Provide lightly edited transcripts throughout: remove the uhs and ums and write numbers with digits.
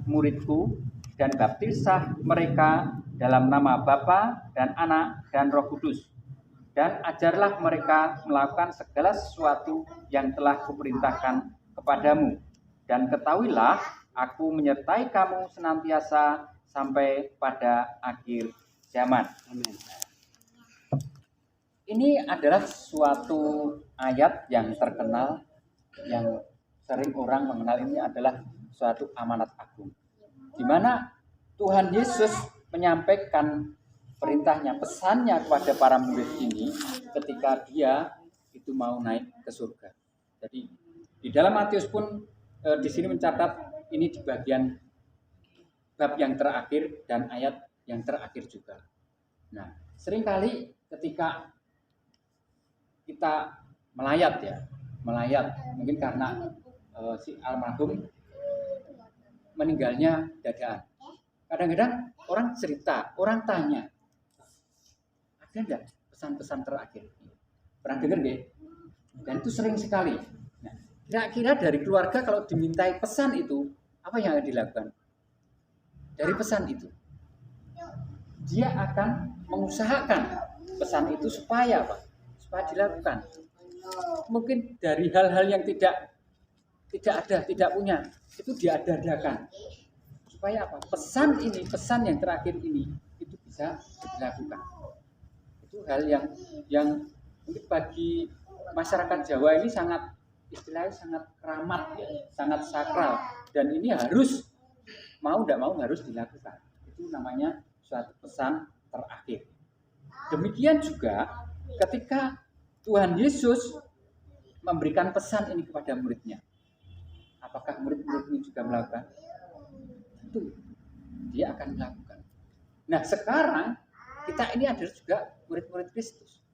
muridku dan baptislah mereka dalam nama Bapa dan Anak dan Roh Kudus. Dan ajarlah mereka melakukan segala sesuatu yang telah kuperintahkan kepadamu. Dan ketahuilah, aku menyertai kamu senantiasa sampai pada akhir zaman. Amin. Ini adalah suatu ayat yang terkenal, yang sering orang mengenal. Ini adalah suatu amanat agung, di mana Tuhan Yesus menyampaikan perintahnya, pesannya kepada para murid ini ketika dia itu mau naik ke surga. Jadi di dalam Matius pun di sini mencatat ini di bagian bab yang terakhir dan ayat yang terakhir juga. Nah, seringkali ketika kita melayat mungkin karena si almarhum meninggalnya dadaan. Kadang-kadang orang cerita, orang tanya, ada enggak pesan-pesan terakhir? Pernah dengar nggak? Dan itu sering sekali. Nah, kira-kira dari keluarga kalau dimintai pesan itu, apa yang akan dilakukan? Dari pesan itu, dia akan mengusahakan pesan itu supaya apa? Supaya dilakukan. Mungkin dari hal-hal yang tidak ada, tidak punya, itu diadakan. Supaya apa? Pesan yang terakhir ini itu bisa dilakukan. Itu hal yang mungkin bagi masyarakat Jawa ini istilahnya sangat keramat ya, sangat sakral, dan ini harus mau tidak mau harus dilakukan. Itu namanya suatu pesan terakhir. Demikian juga ketika Tuhan Yesus memberikan pesan ini kepada muridnya, apakah murid-murid ini juga melakukan? Tentu dia akan melakukan. Nah, sekarang kita ini adalah juga murid-murid Kristus.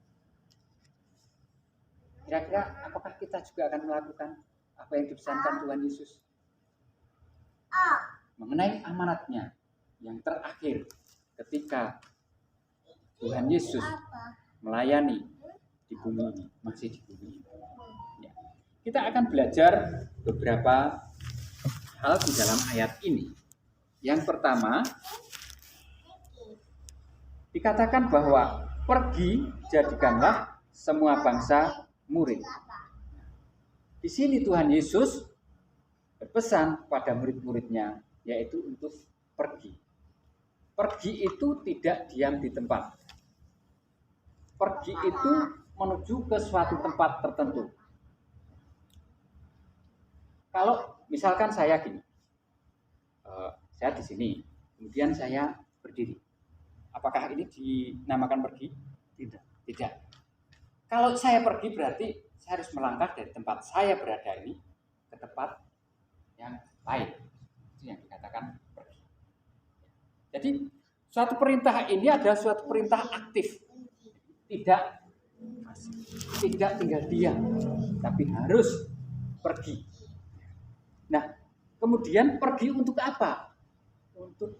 Kira-kira apakah kita juga akan melakukan apa yang dipesankan Tuhan Yesus? Mengenai amanatnya yang terakhir ketika Tuhan Yesus melayani di bumi ini, masih di bumi ini. Ya. Kita akan belajar beberapa hal di dalam ayat ini. Yang pertama, dikatakan bahwa pergi jadikanlah semua bangsa murid. Di sini Tuhan Yesus berpesan pada murid-muridnya, yaitu untuk pergi. Pergi itu tidak diam di tempat. Pergi itu menuju ke suatu tempat tertentu. Kalau misalkan saya gini, saya di sini, kemudian saya berdiri. Apakah ini dinamakan pergi? Tidak. Kalau saya pergi berarti saya harus melangkah dari tempat saya berada ini ke tempat yang lain. Itu yang dikatakan pergi. Jadi suatu perintah ini adalah suatu perintah aktif. Tidak tinggal diam, tapi harus pergi. Nah, kemudian pergi untuk apa? Untuk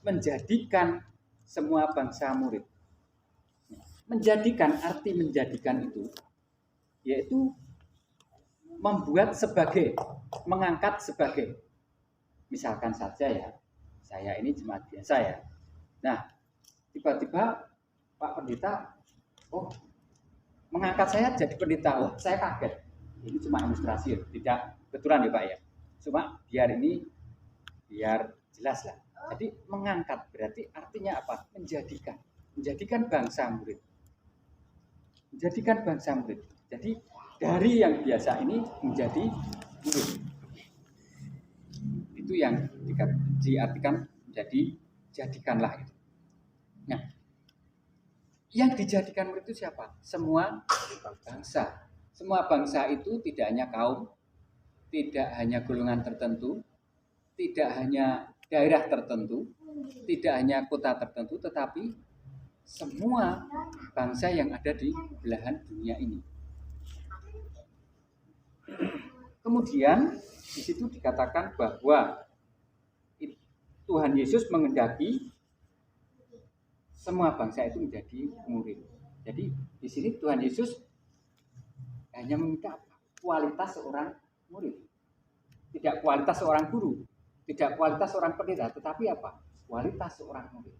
menjadikan semua bangsa murid. Menjadikan, arti menjadikan itu yaitu membuat sebagai, mengangkat sebagai. Misalkan saja ya, saya ini jemaat biasa ya. Nah, tiba-tiba Pak Pendeta, mengangkat saya jadi pendeta. Saya kaget. Ini cuma ilustrasi, tidak betulan ya Pak ya. Cuma biar jelas lah. Jadi mengangkat berarti artinya apa? Menjadikan bangsa murid. Menjadikan bangsa murid. Jadi dari yang biasa ini menjadi murid. Itu yang diartikan menjadi jadikanlah itu. Nah, yang dijadikan murid itu siapa? Semua bangsa. Semua bangsa itu tidak hanya kaum, tidak hanya golongan tertentu, tidak hanya daerah tertentu, tidak hanya kota tertentu, tetapi semua bangsa yang ada di belahan dunia ini. Kemudian di situ dikatakan bahwa Tuhan Yesus menghendaki semua bangsa itu menjadi murid. Jadi di sini Tuhan Yesus hanya meminta kualitas seorang murid, tidak kualitas seorang guru. Tidak kualitas seorang pendeta, tetapi apa? Kualitas seorang murid.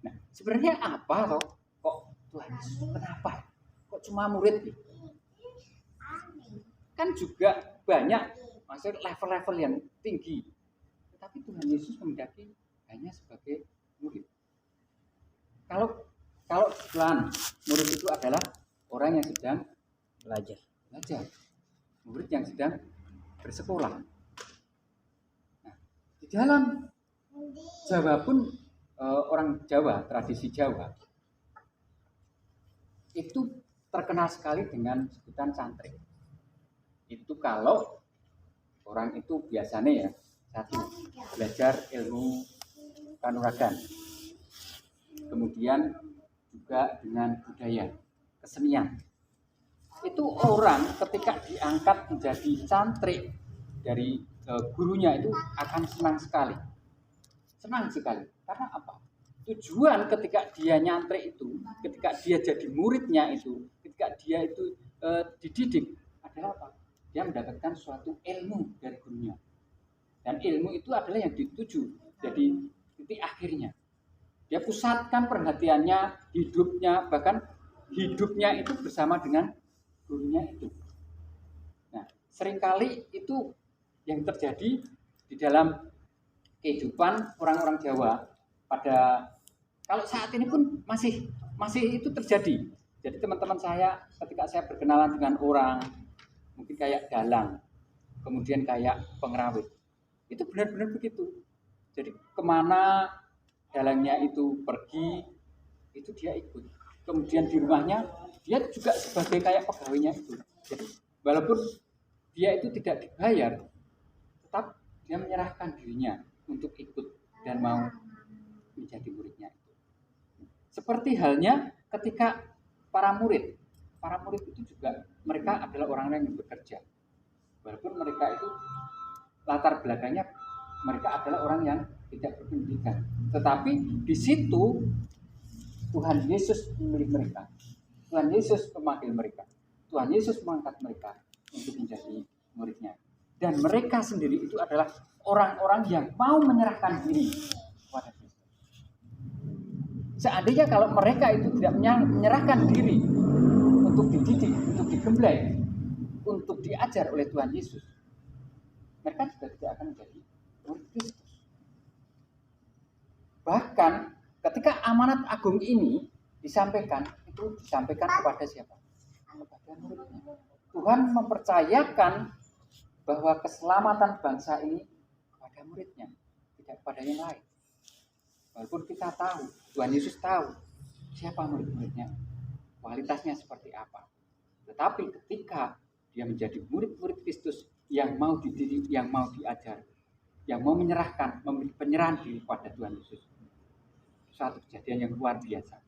Nah, sebenarnya apa toh? Kok Tuhan Yesus kenapa? Kok cuma murid? Kan juga banyak, maksudnya level-level yang tinggi. Tetapi Tuhan Yesus menghendaki hanya sebagai murid. Kalau Tuhan murid itu adalah orang yang sedang belajar. Murid yang sedang bersekolah. Nah, di dalam Jawa pun orang Jawa, tradisi Jawa itu terkenal sekali dengan sebutan santri. Itu kalau orang itu biasanya ya, satu, belajar ilmu kanuragan, kemudian juga dengan budaya, kesenian. Itu orang ketika diangkat menjadi santri dari gurunya itu akan senang sekali. Karena apa? Tujuan ketika dia nyantri itu, ketika dia jadi muridnya itu, ketika dia itu dididik adalah apa? Dia mendapatkan suatu ilmu dari gurunya. Dan ilmu itu adalah yang dituju jadi titik akhirnya. Dia pusatkan perhatiannya, hidupnya, bahkan hidupnya itu bersama dengan gurunya itu. Nah, seringkali itu yang terjadi di dalam kehidupan orang-orang Jawa pada kalau saat ini pun masih itu terjadi. Jadi teman-teman saya ketika saya berkenalan dengan orang mungkin kayak dalang, kemudian kayak pengrawit, itu benar-benar begitu. Jadi kemana dalangnya itu pergi, itu dia ikut. Kemudian di rumahnya dia juga sebagai kayak pegawainya itu. Jadi walaupun dia itu tidak dibayar, tetap dia menyerahkan dirinya untuk ikut dan mau menjadi muridnya itu. Seperti halnya ketika para murid itu juga mereka adalah orang-orang yang bekerja. Walaupun mereka itu latar belakangnya mereka adalah orang yang tidak berpendidikan, tetapi di situ Tuhan Yesus memilih mereka, Tuhan Yesus memanggil mereka, Tuhan Yesus mengangkat mereka untuk menjadi muridnya. Dan mereka sendiri itu adalah orang-orang yang mau menyerahkan diri kepada Kristus. Seandainya kalau mereka itu tidak menyerahkan diri untuk dididik, untuk digembleng, untuk diajar oleh Tuhan Yesus, mereka juga tidak akan menjadi murid Kristus. Bahkan ketika amanat agung ini disampaikan, itu disampaikan kepada siapa? Kepada muridnya. Tuhan mempercayakan bahwa keselamatan bangsa ini kepada muridnya, tidak kepada yang lain. Walaupun kita tahu, Tuhan Yesus tahu siapa murid-muridnya, kualitasnya seperti apa. Tetapi ketika dia menjadi murid-murid Kristus yang mau dididik, yang mau diajar, yang mau menyerahkan, memberi penyerahan diri pada Tuhan Yesus, suatu kejadian yang luar biasa,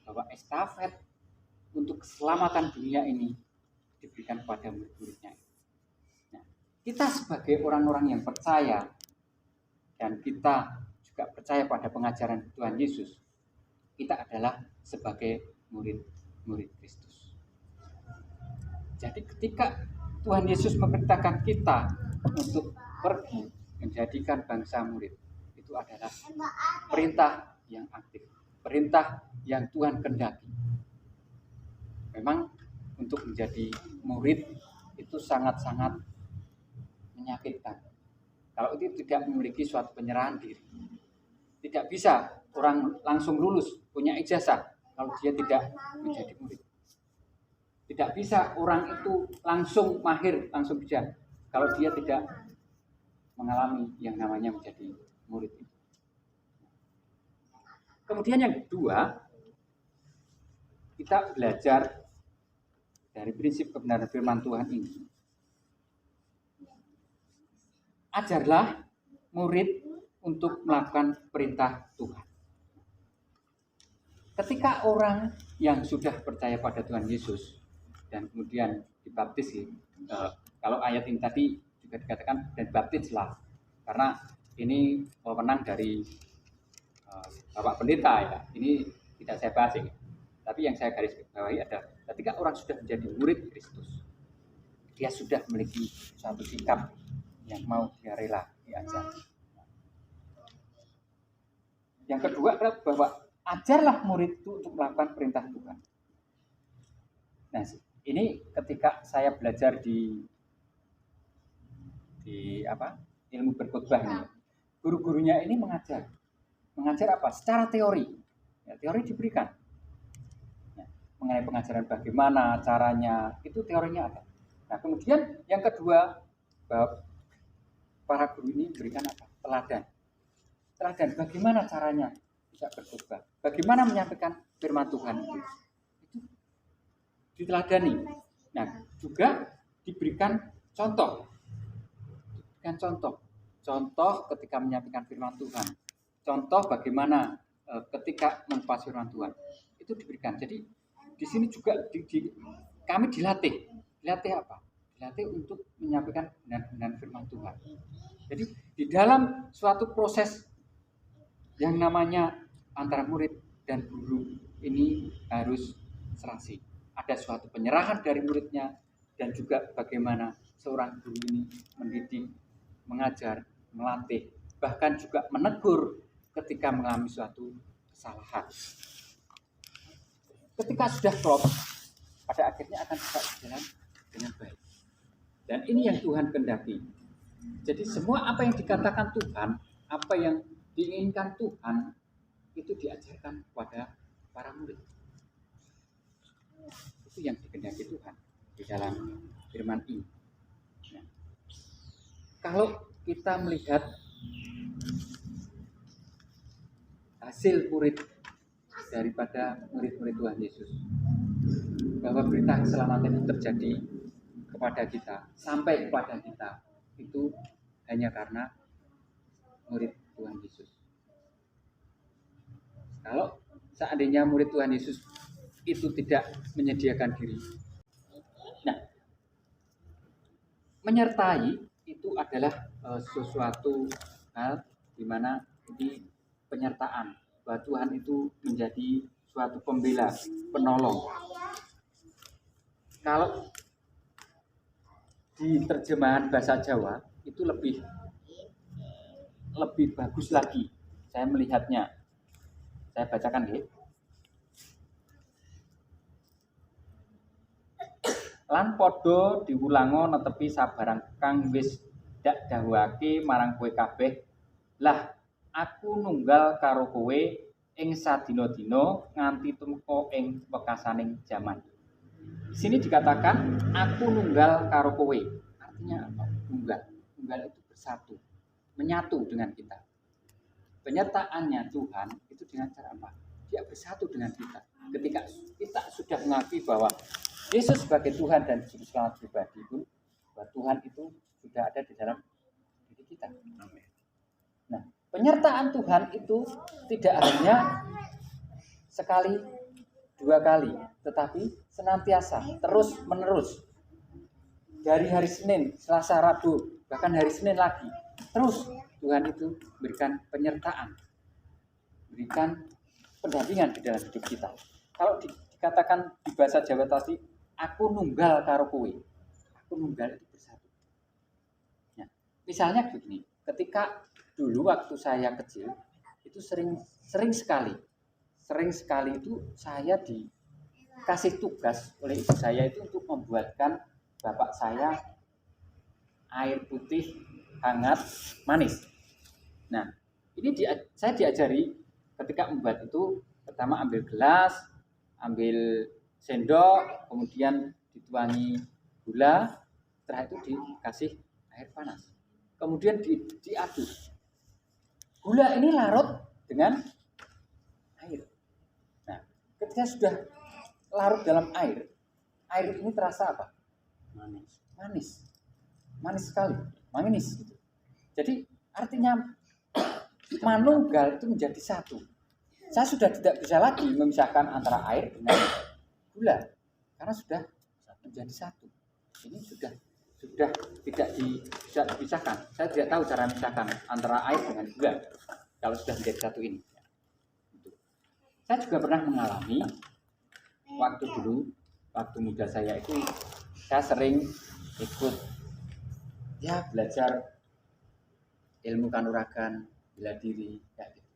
bahwa estafet untuk keselamatan dunia ini diberikan kepada murid-muridnya. Nah, kita sebagai orang-orang yang percaya dan kita juga percaya pada pengajaran Tuhan Yesus, kita adalah sebagai murid-murid Kristus. Jadi ketika Tuhan Yesus memerintahkan kita untuk pergi menjadikan bangsa murid, itu adalah perintah yang aktif, perintah yang Tuhan kehendaki. Memang untuk menjadi murid itu sangat-sangat menyakitkan. Kalau itu tidak memiliki suatu penyerahan diri, tidak bisa orang langsung lulus punya ijazah kalau dia tidak menjadi murid. Tidak bisa orang itu langsung mahir, langsung bisa kalau dia tidak mengalami yang namanya menjadi murid. Kemudian yang kedua, kita belajar dari prinsip kebenaran firman Tuhan ini. Ajarlah murid untuk melakukan perintah Tuhan. Ketika orang yang sudah percaya pada Tuhan Yesus dan kemudian dibaptis, kalau ayat ini tadi juga dikatakan dan baptislah, karena ini wewenang dari Bapak Pendeta ya. Ini tidak saya bahas ya. Tapi yang saya garis bawahi adalah ketika orang sudah menjadi murid Kristus, dia sudah memiliki suatu sikap yang mau dia rela diajar. Yang kedua adalah bahwa ajarlah murid itu untuk melakukan perintah Tuhan. Nah, ini ketika saya belajar di ilmu berkhotbah ini, guru-gurunya ini mengajar apa? Secara teori, ya, teori diberikan. Ya, mengenai pengajaran bagaimana caranya, itu teorinya ada. Nah, kemudian yang kedua, bahwa para guru ini memberikan apa? Teladan bagaimana caranya bisa berkhotbah, bagaimana menyampaikan firman Tuhan itu diteladani. Nah, juga diberikan contoh ketika menyampaikan firman Tuhan, contoh bagaimana ketika mengupas firman Tuhan itu diberikan. Jadi di sini juga kami dilatih apa? Dilatih untuk menyampaikan benar-benar firman Tuhan. Jadi di dalam suatu proses yang namanya antara murid dan guru ini harus serasi. Ada suatu penyerahan dari muridnya dan juga bagaimana seorang guru ini mendidik, mengajar, melatih, bahkan juga menegur ketika mengalami suatu kesalahan. Ketika sudah klop, pada akhirnya akan bisa berjalan dengan baik. Dan ini yang Tuhan kehendaki. Jadi semua apa yang dikatakan Tuhan, apa yang diinginkan Tuhan itu diajarkan kepada para murid. Itu yang dikehendaki Tuhan di dalam firman ini. Nah, kalau kita melihat hasil murid daripada murid-murid Tuhan Yesus, bahwa berita keselamatan itu terjadi kepada kita, sampai kepada kita, itu hanya karena murid Tuhan Yesus. Kalau seandainya murid Tuhan Yesus itu tidak menyediakan diri, nah, menyertai itu adalah sesuatu hal di mana ini penyertaan, bahwa Tuhan itu menjadi suatu pembela, penolong. Kalau di terjemahan bahasa Jawa itu lebih bagus lagi saya melihatnya. Saya bacakan ya. Lan padha diwulango netepi sabarang kang wis dak dawuhake marang kowe kabeh. Lah aku nunggal karo kowe ing sadina-dina nganti tumeka ing wekasaning jaman. Di sini dikatakan aku nunggal karo kowe. Artinya apa? Nunggal itu bersatu, menyatu dengan kita. Penyertaannya Tuhan itu dengan cara apa? Dia bersatu dengan kita. Ketika kita sudah mengakui bahwa Yesus sebagai Tuhan dan Juru Selamat pribadi pun, bahwa Tuhan itu sudah ada di dalam diri kita. Nah, penyertaan Tuhan itu tidak hanya sekali, dua kali, tetapi senantiasa, terus menerus. Dari hari Senin, Selasa, Rabu, bahkan hari Senin lagi, terus Tuhan itu berikan penyertaan, berikan pendampingan di dalam hidup kita. Kalau dikatakan di bahasa Jawa tadi, aku nunggal karo kowe. Aku nunggal itu bersatu. Nah, misalnya begini, ketika dulu waktu saya kecil, itu sering sekali itu saya dikasih tugas oleh ibu saya itu untuk membuatkan bapak saya air putih hangat manis. Nah, ini saya diajari ketika membuat itu, pertama ambil gelas, ambil sendok, kemudian dituangi gula, setelah itu dikasih air panas. Kemudian diaduk. Gula ini larut dengan air. Nah, ketika sudah larut dalam air ini terasa apa? Manis sekali, manis gitu. Jadi artinya manunggal itu menjadi satu. Saya sudah tidak bisa lagi memisahkan antara air dengan gula karena sudah menjadi satu. Ini sudah tidak bisa dipisahkan. Saya tidak tahu cara memisahkan antara air dengan gula kalau sudah menjadi satu ini. Saya juga pernah mengalami waktu muda saya itu, saya sering ikut belajar ilmu kanuragan, bela diri, ya gitu.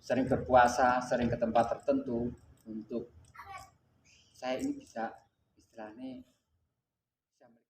Sering berpuasa, sering ke tempat tertentu untuk saya ini bisa istilahnya